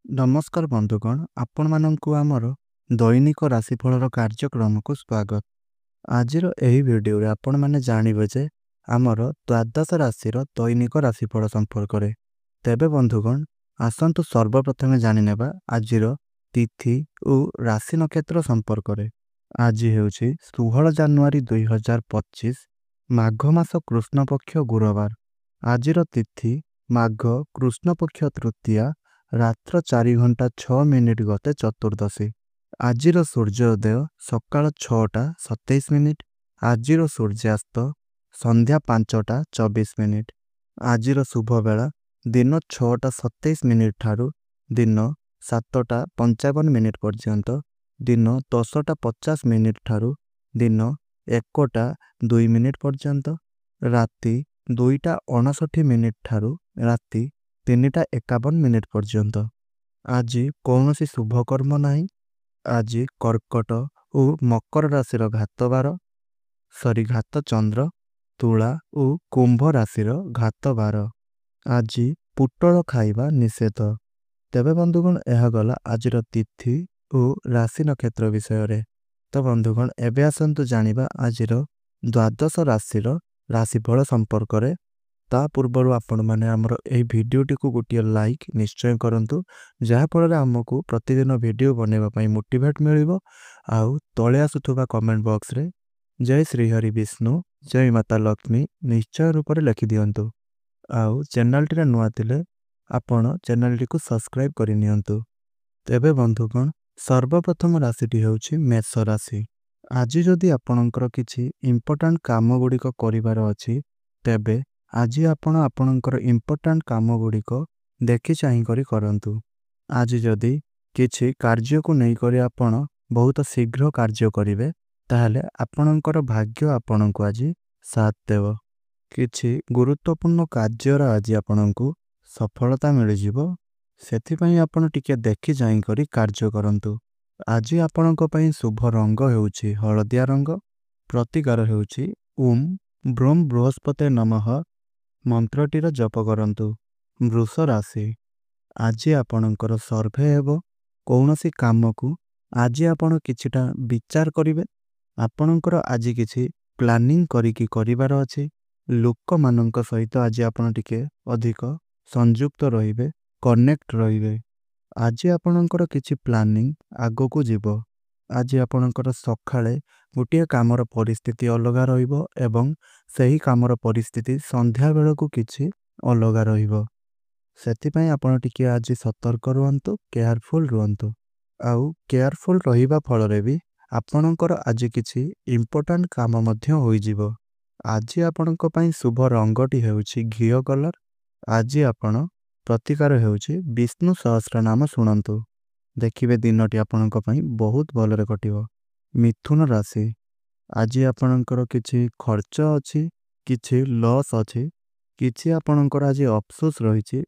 नमस्कार बंधुगण आपण माननकु आमर दैनिक राशिफल कार्यक्रम को स्वागत। आज यही वीडियो रे आपण माने जानिबे जे आमर द्वादश राशि दैनिक राशिफल संपर्क रे। तेबे बंधुगण आसंतु सर्वप्रथमे जानि नेबा आजिर तिथि और राशि नक्षत्र संपर्क रे। आज हेउछि 16 जानुआरी 2025 माघ मास कृष्ण पक्ष गुरुवार। आजिर तिथि माघ कृष्ण पक्ष तृतीया रात्र 4 घंटा 6 मिनिट गते चतुर्दशी। आजिर सूर्योदय सकाळ 6टा 27 मिनिट। आजिर सूर्यास्त संध्या 5टा 24 मिनिट। आजिर शुभ बेला दिन 6टा 27 मिनिट ठारू दिन 7टा 55 मिनिट पर्यंत। दिन 10टा 50 मिनिट ठारू दिन 1टा 2 मिनिट पर्यंत। राति 2टा 59 मिनिट ठारू राति 3टा 51 मिनिट पर्यंत। आज कौन सी शुभकर्म नहीं। आज कर्कट और मकर राशि घातबार घात चंद्र तुला और कुंभ राशि घातबार। आज पुटल खाइबा निषेध। तेबे बंधुगण यह गला आज तिथि और राशि नक्षत्र विषय रे। तो बंधुगण एबे आसंतु जानिबा आज द्वादश राशि राशिफल संपर्क रे। ता पूर्वर आपण माने हमर एही भिडियोटी को गोटिए लाइक निश्चय करंतु जहा फल हमको प्रतिदिन वीडियो बनेबा पई मोटिवेट मिलिबो। आउ तळे आसुथबा कमेंट बॉक्स रे जय श्री हरि विष्णु जय माता लक्ष्मी निश्चय रूप रे लिखि दियंतु। आउ चैनल टी नुआ थिले आपण चैनल टी को सब्सक्राइब करि नियंतु। तेबे बंधुगण सर्वप्रथम राशिटी हेउछि मेष राशि। आज जदि आपणकर किछि इंपोर्टेंट काम गुडी को करिवार अछि तेबे आज आपण आपणकर इंपोर्टेंट काम गुडी को देखि चाहि करी करंतु। आज जदि किछि कार्य को नै करी आपण बहुत शीघ्र कार्य करिवे ताहले आपणकर भाग्य आपणको आज साथ देव। किछि गुरुत्वपूर्ण कार्य आज आपणको सफलता मिल जिवो। सेथि पई आपण टिके देखि चाहि करी कार्य करंतु। आज आपणको पई शुभ रंग हेउछि हळदिया रंग। प्रतिकार हेउछि ओम ब्रह्म बृहस्पते नमः मंत्रटीर जप करंतु। वृष राशि। आज आपणकर सर्वे हेबो कौनसी काम को आज आपण किछिटा विचार करिवे। आपणकर आज किछि प्लानिंग करिकी करिवार अछि। लोक माननक सहित आज आपण टिके अधिक संयुक्त रहिबे कनेक्ट रहिबे। आज आपणकर किछि प्लानिंग आगो को जीवो। आज आपणकर सखाळे गोटिए कामर परिस्थिति अलगा रहिबो एवं सही कामर परिस्थिति संध्या बेल को किछि अलगा रहिबो। सेति पई आपण टिके आज सतर्क रुहंतु केयरफुल रुहंतु। आउ केयरफुल रहिबा फल रे भी आपणकर आज किछि इंपोर्टेंट काम मध्य होई जिवो। आज आपणक पई शुभ रंगटी हेउछि घियो कलर। आज आपण प्रतिकार हेउछि विष्णु सहस्त्र नाम सुनंतु। देखिबे दिनटी आपणक पई बहुत भलरे कटिवो। मिथुन राशि। आज आपणकर किछि खर्च अछि किछि लॉस अछि किछि आपणकर आज अफसोस रहिछि।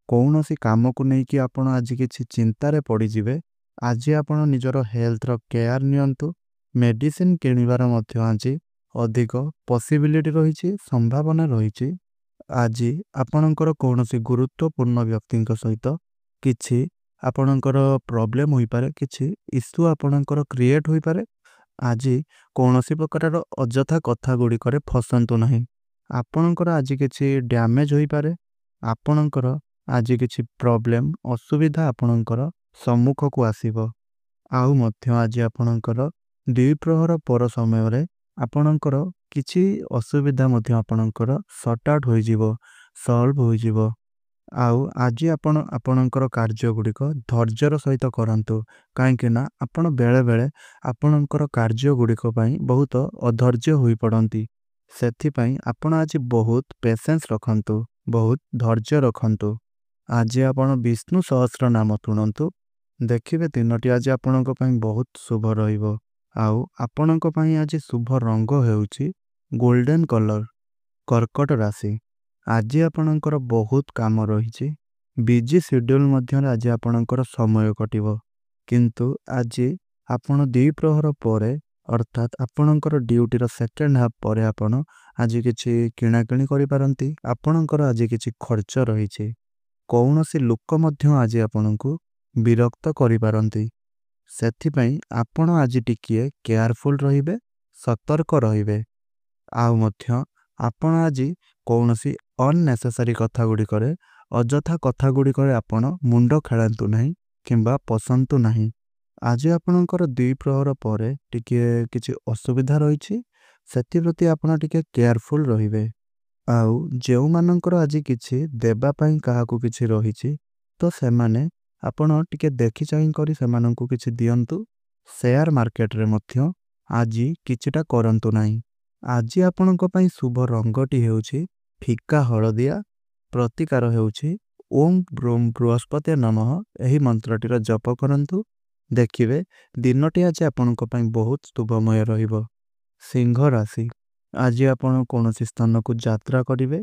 कौनसी काम को नै कि आपण आज किछि चिंता रे पड़ी जिवे। आज आपण निजर हेल्थ रो केयर नियंतु। मेडिसिन किनिबार मध्य आज अधिक पॉसिबिलिटी रहिछि संभावना रहिछि। आज आपणकर कौनसी गुरुत्वपूर्ण व्यक्तिंक सहित किछि आपणकर प्रॉब्लम होई पारे किछि इश्यू आपणकर क्रिएट होई पारे। आज कौनसी प्रकार अजथा कथा गुडी करे फसंतु नहीं। आपणकर आज किछि डैमेज होई पारे। आपणकर आज किछि प्रॉब्लम असुविधा आपणकर सम्मुख को आसीबो। आउ मध्य आज आपणकर द्विप्रहर पर समय रे आपणकर किछि असुविधा मध्य आपणकर सॉर्ट आउट होई जिवो सॉल्व होई जिवो। आउ आज आपण आपणकर कार्य गुडिक धैर्यर सहित करंतु काहेकि ना आपण बेले बेले आपणकर कार्य गुडिक पई बहुत अधैर्य होई पड़ंती। सेथि पई आपण आज बहुत पेशेंस रखंतु बहुत धैर्य रखंतु। आज आपण विष्णु सहस्त्र नाम सुनंतु। देखिबे दिनटी आज आपणक पई बहुत शुभ रहिबो। आउ आपणक पई आज शुभ रंग हेउछि गोल्डन कलर। कर्कट राशि। आज आपणकर बहुत काम रहिछि। बिजी शेड्यूल मध्य आज आपणकर समय कटिवो किंतु आज आपण द्विप्रहर परे अर्थात आपणकर ड्यूटी सेकेंड हाफ परे आपण आज किछि किणाकिणी करि पारंती। आपणकर आज किछि खर्च रहिछि। कौनसी लोक मध्य आज आपणको ବିରକ୍ତ କରିପାରନ୍ତି। ସେଥିପାଇଁ ଆପଣ ଆଜି ଟିକିଏ କେୟାରଫୁଲ୍ ରହିବେ, ସତର୍କ ରହିବେ। ଆଉ ମଧ୍ୟ ଆପଣ ଆଜି କୌଣସି ଅନ୍ନେସେସାରୀ କଥାଗୁଡ଼ିକରେ ଅଯଥା କଥାଗୁଡ଼ିକରେ ଆପଣ ମୁଣ୍ଡ ଖେଳାନ୍ତୁ ନାହିଁ କିମ୍ବା ପଶନ୍ତୁ ନାହିଁ। ଆଜି ଆପଣଙ୍କର ଦ୍ୱିପ୍ରହର ପରେ ଟିକିଏ କିଛି ଅସୁବିଧା ରହିଛି, ସେଥିପ୍ରତି ଆପଣ ଟିକେ କେୟାରଫୁଲ୍ ରହିବେ। ଆଉ ଯେଉଁମାନଙ୍କର ଆଜି କିଛି ଦେବା ପାଇଁ କାହାକୁ କିଛି ରହିଛି, ତ ସେମାନେ ଆପଣ ଟିକେ ଦେଖି ଚାହିଁ କରି ସେମାନଙ୍କୁ କିଛି ଦିଅନ୍ତୁ। ସେୟାର ମାର୍କେଟରେ ମଧ୍ୟ ଆଜି କିଛିଟା କରନ୍ତୁ ନାହିଁ। ଆଜି ଆପଣଙ୍କ ପାଇଁ ଶୁଭ ରଙ୍ଗଟି ହେଉଛି ଫିକା ହଳଦିଆ, ପ୍ରତିକାର ହେଉଛି ଓମ୍ ବ୍ରୂମ୍ ବୃହସ୍ପତି ନମଃ। ଏହି ମନ୍ତ୍ରଟିର ଜପ କରନ୍ତୁ, ଦେଖିବେ ଦିନଟି ଆଜି ଆପଣଙ୍କ ପାଇଁ ବହୁତ ଶୁଭମୟ ରହିବ। ସିଂହ ରାଶି, ଆଜି ଆପଣ କୌଣସି ସ୍ଥାନକୁ ଯାତ୍ରା କରିବେ।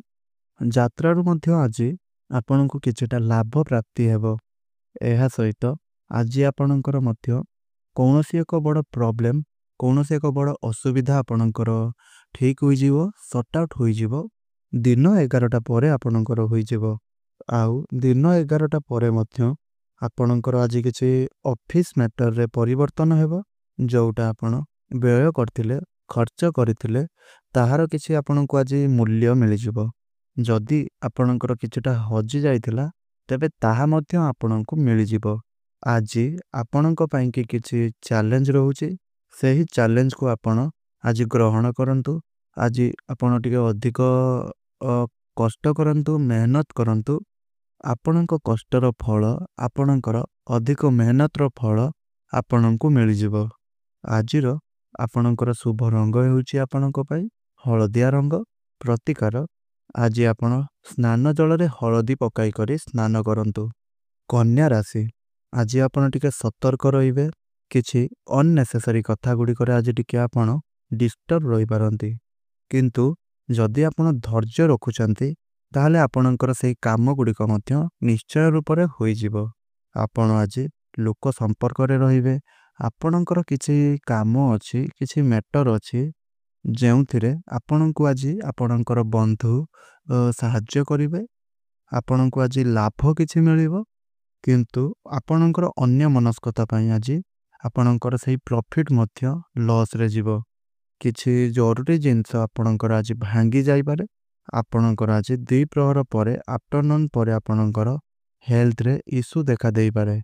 ଯାତ୍ରାରୁ ମଧ୍ୟ ଆଜି ଆପଣଙ୍କୁ କିଛିଟା ଲାଭ ପ୍ରାପ୍ତି ହେବ। ଏହା ସହିତ ଆଜି ଆପଣଙ୍କର ମଧ୍ୟ କୌଣସି ଏକ ବଡ଼ ପ୍ରୋବ୍ଲେମ୍, କୌଣସି ଏକ ବଡ଼ ଅସୁବିଧା ଆପଣଙ୍କର ଠିକ୍ ହୋଇଯିବ, ସର୍ଟ ଆଉଟ୍ ହୋଇଯିବ। ଦିନ 11ଟା ପରେ ଆପଣଙ୍କର ହୋଇଯିବ। ଆଉ ଦିନ 11ଟା ପରେ ମଧ୍ୟ ଆପଣଙ୍କର ଆଜି କିଛି ଅଫିସ୍ ମ୍ୟାଟରରେ ପରିବର୍ତ୍ତନ ହେବ। ଯେଉଁଟା ଆପଣ ବ୍ୟୟ କରିଥିଲେ, ଖର୍ଚ୍ଚ କରିଥିଲେ, ତାହାର କିଛି ଆପଣଙ୍କୁ ଆଜି ମୂଲ୍ୟ ମିଳିଯିବ। ଯଦି ଆପଣଙ୍କର କିଛିଟା ହଜି ଯାଇଥିଲା, ତେବେ ତାହା ମଧ୍ୟ ଆପଣଙ୍କୁ ମିଳିଯିବ। ଆଜି ଆପଣଙ୍କ ପାଇଁକି କିଛି ଚ୍ୟାଲେଞ୍ଜ ରହୁଛି, ସେହି ଚ୍ୟାଲେଞ୍ଜକୁ ଆପଣ ଆଜି ଗ୍ରହଣ କରନ୍ତୁ। ଆଜି ଆପଣ ଟିକେ ଅଧିକ କଷ୍ଟ କରନ୍ତୁ, ମେହନତ କରନ୍ତୁ। ଆପଣଙ୍କ କଷ୍ଟର ଫଳ, ଆପଣଙ୍କର ଅଧିକ ମେହନତର ଫଳ ଆପଣଙ୍କୁ ମିଳିଯିବ। ଆଜିର ଆପଣଙ୍କର ଶୁଭ ରଙ୍ଗ ହେଉଛି ଆପଣଙ୍କ ପାଇଁ ହଳଦିଆ ରଙ୍ଗ, ପ୍ରତିକାର। ଆଜି ଆପଣ ସ୍ନାନ ଜଳରେ ହଳଦୀ ପକାଇ କରି ସ୍ନାନ କରନ୍ତୁ। କନ୍ୟା ରାଶି, ଆଜି ଆପଣ ଟିକେ ସତର୍କ ରହିବେ। କିଛି ଅନ୍ନେସେସାରୀ କଥାଗୁଡ଼ିକରେ ଆଜି ଟିକେ ଆପଣ ଡିଷ୍ଟର୍ବ ରହିପାରନ୍ତି। କିନ୍ତୁ ଯଦି ଆପଣ ଧୈର୍ଯ୍ୟ ରଖୁଛନ୍ତି, ତାହେଲେ ଆପଣଙ୍କର ସେହି କାମଗୁଡ଼ିକ ମଧ୍ୟ ନିଶ୍ଚୟ ରୂପରେ ହୋଇଯିବ। ଆପଣ ଆଜି ଲୋକ ସମ୍ପର୍କରେ ରହିବେ। ଆପଣଙ୍କର କିଛି କାମ ଅଛି, କିଛି ମ୍ୟାଟର ଅଛି, ଯେଉଁଥିରେ ଆପଣଙ୍କୁ ଆଜି ଆପଣଙ୍କର ବନ୍ଧୁ ସାହାଯ୍ୟ କରିବେ। ଆପଣଙ୍କୁ ଆଜି ଲାଭ କିଛି ମିଳିବ, କିନ୍ତୁ ଆପଣଙ୍କର ଅନ୍ୟମନସ୍କତା ପାଇଁ ଆଜି ଆପଣଙ୍କର ସେହି ପ୍ରଫିଟ୍ ମଧ୍ୟ ଲସ୍ରେ ଯିବ। କିଛି ଜରୁରୀ ଜିନିଷ ଆପଣଙ୍କର ଆଜି ଭାଙ୍ଗି ଯାଇପାରେ। ଆପଣଙ୍କର ଆଜି ଦ୍ୱିପ୍ରହର ପରେ, ଆଫ୍ଟରନୁନ୍ ପରେ ଆପଣଙ୍କର ହେଲ୍ଥରେ ଇସ୍ୟୁ ଦେଖା ଦେଇପାରେ।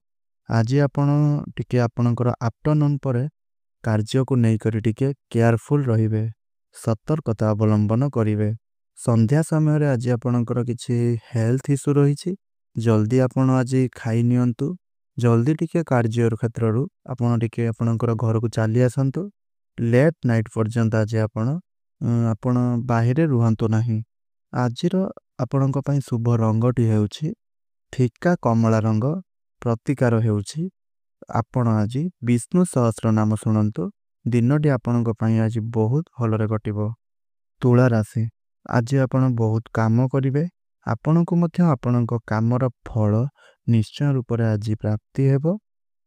ଆଜି ଆପଣ ଟିକେ ଆପଣଙ୍କର ଆଫ୍ଟରନୁନ୍ ପରେ କାର୍ଯ୍ୟକୁ ନେଇକରି ଟିକେ କେୟାରଫୁଲ୍ ରହିବେ, ସତର୍କତା ଅବଲମ୍ବନ କରିବେ। ସନ୍ଧ୍ୟା ସମୟରେ ଆଜି ଆପଣଙ୍କର କିଛି ହେଲ୍ଥ ଇସ୍ୟୁ ରହିଛି, ଜଲ୍ଦି ଆପଣ ଆଜି ଖାଇ ନିଅନ୍ତୁ। ଜଲ୍ଦି ଟିକେ କାର୍ଯ୍ୟ କ୍ଷେତ୍ରରୁ ଆପଣ ଟିକେ ଆପଣଙ୍କର ଘରକୁ ଚାଲି ଆସନ୍ତୁ। ଲେଟ୍ ନାଇଟ୍ ପର୍ଯ୍ୟନ୍ତ ଆଜି ଆପଣ ବାହାରେ ରୁହନ୍ତୁ ନାହିଁ। ଆଜିର ଆପଣଙ୍କ ପାଇଁ ଶୁଭ ରଙ୍ଗଟି ହେଉଛି ଫିକା କମଳା ରଙ୍ଗ, ପ୍ରତିକାର ହେଉଛି ଆପଣ ଆଜି ବିଷ୍ଣୁ ସହସ୍ର ନାମ ଶୁଣନ୍ତୁ। ଦିନଟି ଆପଣଙ୍କ ପାଇଁ ଆଜି ବହୁତ ଭଲରେ କଟିବ। ତୁଳା ରାଶି, ଆଜି ଆପଣ ବହୁତ କାମ କରିବେ। ଆପଣଙ୍କୁ ମଧ୍ୟ ଆପଣଙ୍କ କାମର ଫଳ ନିଶ୍ଚୟ ରୂପରେ ଆଜି ପ୍ରାପ୍ତି ହେବ।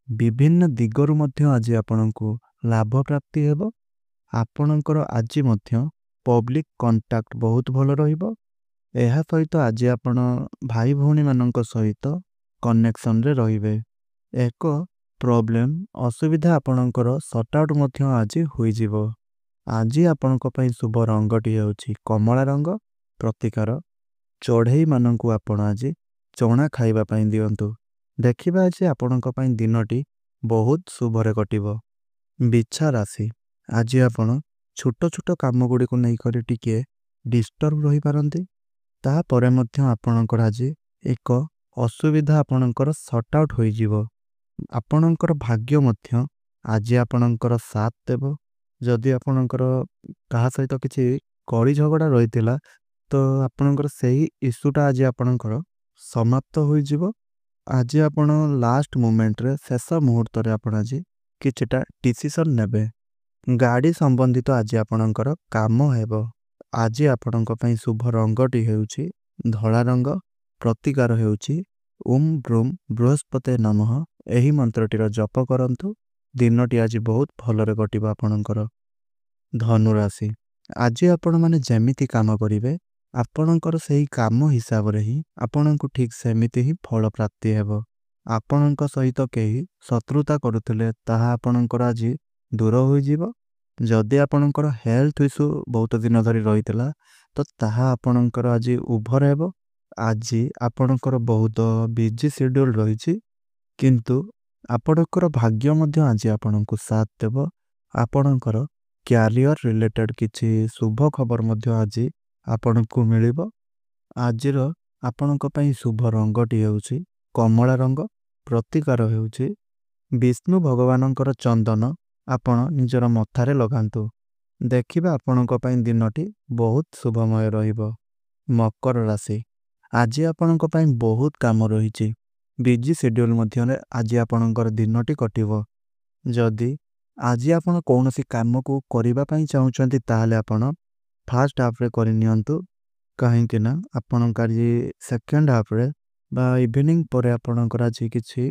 ବିଭିନ୍ନ ଦିଗରୁ ମଧ୍ୟ ଆଜି ଆପଣଙ୍କୁ ଲାଭ ପ୍ରାପ୍ତି ହେବ। ଆପଣଙ୍କର ଆଜି ମଧ୍ୟ ପବ୍ଲିକ୍ କଣ୍ଟାକ୍ଟ ବହୁତ ଭଲ ରହିବ। ଏହା ସହିତ ଆଜି ଆପଣ ଭାଇ ଭଉଣୀମାନଙ୍କ ସହିତ କନେକ୍ସନରେ ରହିବେ। ଏକ ପ୍ରୋବ୍ଲେମ୍, ଅସୁବିଧା ଆପଣଙ୍କର ସର୍ଟ ଆଉଟ୍ ମଧ୍ୟ ଆଜି ହୋଇଯିବ। ଆଜି ଆପଣଙ୍କ ପାଇଁ ଶୁଭ ରଙ୍ଗଟି ହେଉଛି କମଳା ରଙ୍ଗ, ପ୍ରତିକାର। ଚଢ଼େଇମାନଙ୍କୁ ଆପଣ ଆଜି ଚଣା ଖାଇବା ପାଇଁ ଦିଅନ୍ତୁ। ଦେଖିବା ଆଜି ଆପଣଙ୍କ ପାଇଁ ଦିନଟି ବହୁତ ଶୁଭରେ କଟିବ। ବିଛା ରାଶି, ଆଜି ଆପଣ ଛୋଟ ଛୋଟ କାମଗୁଡ଼ିକୁ ନେଇକରି ଟିକେ ଡିଷ୍ଟର୍ବ ରହିପାରନ୍ତି। ତାପରେ ମଧ୍ୟ ଆପଣଙ୍କର ଆଜି ଏକ ଅସୁବିଧା ଆପଣଙ୍କର ସର୍ଟ ଆଉଟ୍ ହୋଇଯିବ। ଆପଣଙ୍କର ଭାଗ୍ୟ ମଧ୍ୟ ଆଜି ଆପଣଙ୍କର ସାଥ ଦେବ। ଯଦି ଆପଣଙ୍କର କାହା ସହିତ କିଛି କଳି ଝଗଡ଼ା ରହିଥିଲା, ତ ଆପଣଙ୍କର ସେହି ଇସ୍ୟୁଟା ଆଜି ଆପଣଙ୍କର ସମାପ୍ତ ହୋଇଯିବ। ଆଜି ଆପଣ ଲାଷ୍ଟ ମୋମେଣ୍ଟରେ, ଶେଷ ମୁହୂର୍ତ୍ତରେ ଆପଣ ଆଜି କିଛିଟା ଡିସିସନ୍ ନେବେ। ଗାଡ଼ି ସମ୍ବନ୍ଧିତ ଆଜି ଆପଣଙ୍କର କାମ ହେବ। ଆଜି ଆପଣଙ୍କ ପାଇଁ ଶୁଭ ରଙ୍ଗଟି ହେଉଛି ଧଳା ରଙ୍ଗ, ପ୍ରତିକାର ହେଉଛି ଓମ୍ ବ୍ରୂମ୍ ବୃହସ୍ପତି ନମଃ। ଏହି ମନ୍ତ୍ରଟିର ଜପ କରନ୍ତୁ। ଦିନଟି ଆଜି ବହୁତ ଭଲରେ କଟିବ ଆପଣଙ୍କର। ଧନୁରାଶି, ଆଜି ଆପଣମାନେ ଯେମିତି କାମ କରିବେ, ଆପଣଙ୍କର ସେହି କାମ ହିସାବରେ ହିଁ ଆପଣଙ୍କୁ ଠିକ୍ ସେମିତି ହିଁ ଫଳ ପ୍ରାପ୍ତି ହେବ। ଆପଣଙ୍କ ସହିତ କେହି ଶତ୍ରୁତା କରୁଥିଲେ ତାହା ଆପଣଙ୍କର ଆଜି ଦୂର ହୋଇଯିବ। ଯଦି ଆପଣଙ୍କର ହେଲ୍ଥ ଇସ୍ୟୁ ବହୁତ ଦିନ ଧରି ରହିଥିଲା ତ ତାହା ଆପଣଙ୍କର ଆଜି ଉଭର ହେବ। ଆଜି ଆପଣଙ୍କର ବହୁତ ବିଜି ସେଡ୍ୟୁଲ୍ ରହିଛି, କିନ୍ତୁ ଆପଣଙ୍କର ଭାଗ୍ୟ ମଧ୍ୟ ଆଜି ଆପଣଙ୍କୁ ସାଥ ଦେବ। ଆପଣଙ୍କର କ୍ୟାରିୟର ରିଲେଟେଡ୍ କିଛି ଶୁଭ ଖବର ମଧ୍ୟ ଆଜି ଆପଣଙ୍କୁ ମିଳିବ। ଆଜିର ଆପଣଙ୍କ ପାଇଁ ଶୁଭ ରଙ୍ଗଟି ହେଉଛି କମଳା ରଙ୍ଗ। ପ୍ରତିକାର ହେଉଛି ବିଷ୍ଣୁ ଭଗବାନଙ୍କର ଚନ୍ଦନ ଆପଣ ନିଜର ମଥାରେ ଲଗାନ୍ତୁ। ଦେଖିବେ ଆପଣଙ୍କ ପାଇଁ ଦିନଟି ବହୁତ ଶୁଭମୟ ରହିବ। ମକର ରାଶି, ଆଜି ଆପଣଙ୍କ ପାଇଁ ବହୁତ କାମ ରହିଛି। ବିଜି ସେଡ୍ୟୁଲ୍ ମଧ୍ୟରେ ଆଜି ଆପଣଙ୍କର ଦିନଟି କଟିବ। ଯଦି ଆଜି ଆପଣ କୌଣସି କାମକୁ କରିବା ପାଇଁ ଚାହୁଁଛନ୍ତି ତାହେଲେ ଆପଣ ଫାର୍ଷ୍ଟ ହାଫ୍ରେ କରିନିଅନ୍ତୁ, କାହିଁକି ନା ଆପଣଙ୍କ ଆଜି ସେକେଣ୍ଡ ହାଫ୍ରେ ବା ଇଭିନିଂ ପରେ ଆପଣଙ୍କର ଆଜି କିଛି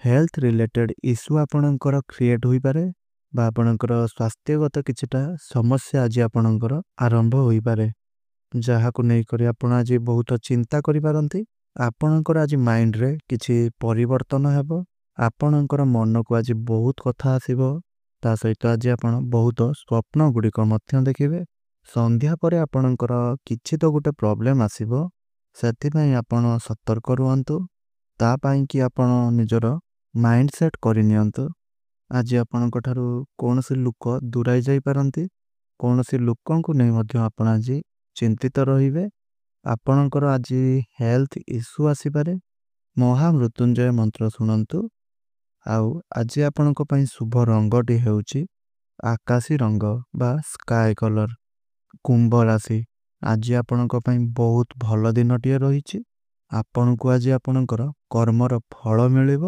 ହେଲ୍ଥ ରିଲେଟେଡ୍ ଇସ୍ୟୁ ଆପଣଙ୍କର କ୍ରିଏଟ୍ ହୋଇପାରେ ବା ଆପଣଙ୍କର ସ୍ୱାସ୍ଥ୍ୟଗତ କିଛିଟା ସମସ୍ୟା ଆଜି ଆପଣଙ୍କର ଆରମ୍ଭ ହୋଇପାରେ, ଯାହାକୁ ନେଇକରି ଆପଣ ଆଜି ବହୁତ ଚିନ୍ତା କରିପାରନ୍ତି। ଆପଣଙ୍କର ଆଜି ମାଇଣ୍ଡରେ କିଛି ପରିବର୍ତ୍ତନ ହେବ। ଆପଣଙ୍କର ମନକୁ ଆଜି ବହୁତ କଥା ଆସିବ। ତା ସହିତ ଆଜି ଆପଣ ବହୁତ ସ୍ୱପ୍ନ ଗୁଡ଼ିକ ମଧ୍ୟ ଦେଖିବେ। ସନ୍ଧ୍ୟା ପରେ ଆପଣଙ୍କର କିଛି ତ ଗୋଟେ ପ୍ରୋବ୍ଲେମ୍ ଆସିବ, ସେଥିପାଇଁ ଆପଣ ସତର୍କ ରୁହନ୍ତୁ। ତା ପାଇଁକି ଆପଣ ନିଜର ମାଇଣ୍ଡ ସେଟ୍ କରିନିଅନ୍ତୁ। ଆଜି ଆପଣଙ୍କ ଠାରୁ କୌଣସି ଲୋକ ଦୂରାଇ ଯାଇପାରନ୍ତି। କୌଣସି ଲୋକଙ୍କୁ ନେଇ ମଧ୍ୟ ଆପଣ ଆଜି ଚିନ୍ତିତ ରହିବେ। ଆପଣଙ୍କର ଆଜି ହେଲ୍ଥ ଇସ୍ୟୁ ଆସିପାରେ। ମହାମୃତ୍ୟୁଞ୍ଜୟ ମନ୍ତ୍ର ଶୁଣନ୍ତୁ। ଆଉ ଆଜି ଆପଣଙ୍କ ପାଇଁ ଶୁଭ ରଙ୍ଗଟି ହେଉଛି ଆକାଶୀ ରଙ୍ଗ ବା ସ୍କାଏ କଲର୍। କୁମ୍ଭ ରାଶି, ଆଜି ଆପଣଙ୍କ ପାଇଁ ବହୁତ ଭଲ ଦିନଟିଏ ରହିଛି। ଆପଣଙ୍କୁ ଆଜି ଆପଣଙ୍କର କର୍ମର ଫଳ ମିଳିବ।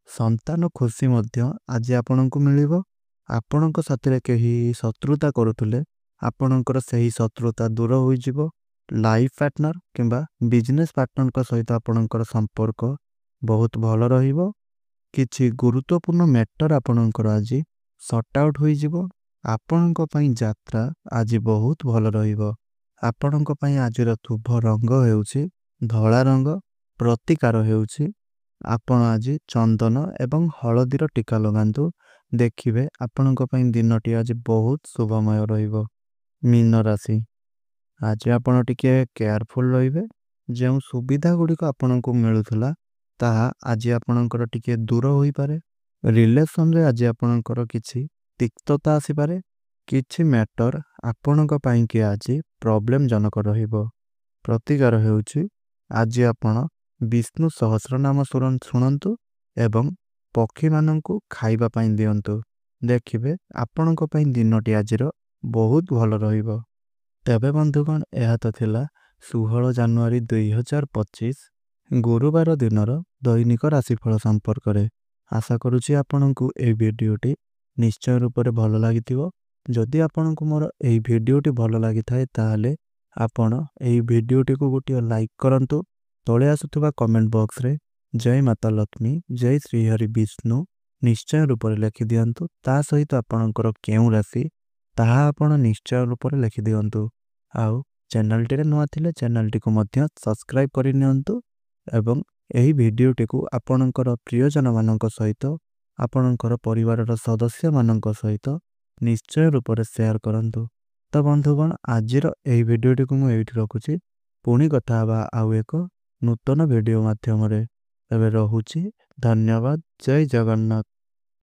ସନ୍ତାନ ଖୁସି ମଧ୍ୟ ଆଜି ଆପଣଙ୍କୁ ମିଳିବ। ଆପଣଙ୍କ ସାଥିରେ କେହି ଶତ୍ରୁତା କରୁଥିଲେ, ଆପଣଙ୍କର ସେହି ଶତ୍ରୁତା ଦୂର ହୋଇଯିବ। ଲାଇଫ୍ ପାର୍ଟନର କିମ୍ବା ବିଜନେସ୍ ପାର୍ଟନରଙ୍କ ସହିତ ଆପଣଙ୍କର ସମ୍ପର୍କ ବହୁତ ଭଲ ରହିବ। କିଛି ଗୁରୁତ୍ୱପୂର୍ଣ୍ଣ ମ୍ୟାଟର ଆପଣଙ୍କର ଆଜି ସର୍ଟ ଆଉଟ୍ ହୋଇଯିବ। ଆପଣଙ୍କ ପାଇଁ ଯାତ୍ରା ଆଜି ବହୁତ ଭଲ ରହିବ। ଆପଣଙ୍କ ପାଇଁ ଆଜିର ଶୁଭ ରଙ୍ଗ ହେଉଛି ଧଳା ରଙ୍ଗ। ପ୍ରତିକାର ହେଉଛି ଆପଣ ଆଜି ଚନ୍ଦନ ଏବଂ ହଳଦୀର ଟୀକା ଲଗାନ୍ତୁ। ଦେଖିବେ ଆପଣଙ୍କ ପାଇଁ ଦିନଟି ଆଜି ବହୁତ ଶୁଭମୟ ରହିବ। ମୀନ ରାଶି, ଆଜି ଆପଣ ଟିକେ କେୟାରଫୁଲ୍ ରହିବେ। ଯେଉଁ ସୁବିଧା ଗୁଡ଼ିକ ଆପଣଙ୍କୁ ମିଳୁଥିଲା ତାହା ଆଜି ଆପଣଙ୍କର ଟିକେ ଦୂର ହୋଇପାରେ। ରିଲେସନରେ ଆଜି ଆପଣଙ୍କର କିଛି ତିକ୍ତତା ଆସିପାରେ। କିଛି ମ୍ୟାଟର ଆପଣଙ୍କ ପାଇଁକି ଆଜି ପ୍ରୋବ୍ଲେମ୍ ଜନକ ରହିବ। ପ୍ରତିକାର ହେଉଛି ଆଜି ଆପଣ ବିଷ୍ଣୁ ସହସ୍ରନାମ ଶୁଣନ୍ତୁ ଏବଂ ପକ୍ଷୀମାନଙ୍କୁ ଖାଇବା ପାଇଁ ଦିଅନ୍ତୁ। ଦେଖିବେ ଆପଣଙ୍କ ପାଇଁ ଦିନଟି ଆଜିର ବହୁତ ଭଲ ରହିବ। ତେବେ ବନ୍ଧୁଗଣ, ଏହା ତ ଥିଲା 16 ଜାନୁଆରୀ 2025 ଗୁରୁବାର ଦିନର ଦୈନିକ ରାଶିଫଳ ସମ୍ପର୍କରେ। ଆଶା କରୁଛି ଆପଣଙ୍କୁ ଏହି ଭିଡ଼ିଓଟି ନିଶ୍ଚୟ ରୂପରେ ଭଲ ଲାଗିଥିବ। ଯଦି ଆପଣଙ୍କୁ ମୋର ଏହି ଭିଡ଼ିଓଟି ଭଲ ଲାଗିଥାଏ ତାହେଲେ ଆପଣ ଏହି ଭିଡ଼ିଓଟିକୁ ଗୋଟିଏ ଲାଇକ୍ କରନ୍ତୁ। ତଳେ ଆସୁଥିବା କମେଣ୍ଟ ବକ୍ସରେ ଜୟ ମାତା ଲକ୍ଷ୍ମୀ, ଜୟ ଶ୍ରୀହରି ବିଷ୍ଣୁ ନିଶ୍ଚୟ ରୂପରେ ଲେଖିଦିଅନ୍ତୁ। ତା ସହିତ ଆପଣଙ୍କର କେଉଁ ରାଶି ତାହା ଆପଣ ନିଶ୍ଚୟ ରୂପରେ ଲେଖିଦିଅନ୍ତୁ। ଆଉ ଚ୍ୟାନେଲଟିରେ ନୂଆ ଥିଲେ ଚ୍ୟାନେଲଟିକୁ ମଧ୍ୟ ସବସ୍କ୍ରାଇବ୍ କରିନିଅନ୍ତୁ ଏବଂ ଏହି ଭିଡ଼ିଓଟିକୁ ଆପଣଙ୍କର ପ୍ରିୟଜନମାନଙ୍କ ସହିତ, ଆପଣଙ୍କର ପରିବାରର ସଦସ୍ୟମାନଙ୍କ ସହିତ ନିଶ୍ଚୟ ରୂପରେ ସେୟାର କରନ୍ତୁ। ତ ବନ୍ଧୁଗଣ, ଆଜିର ଏହି ଭିଡ଼ିଓଟିକୁ ମୁଁ ଏଇଠି ରଖୁଛି। ପୁଣି କଥା ହେବା ଆଉ ଏକ ନୂତନ ଭିଡ଼ିଓ ମାଧ୍ୟମରେ। ଏବେ ରହୁଛି। ଧନ୍ୟବାଦ। ଜୟ ଜଗନ୍ନାଥ।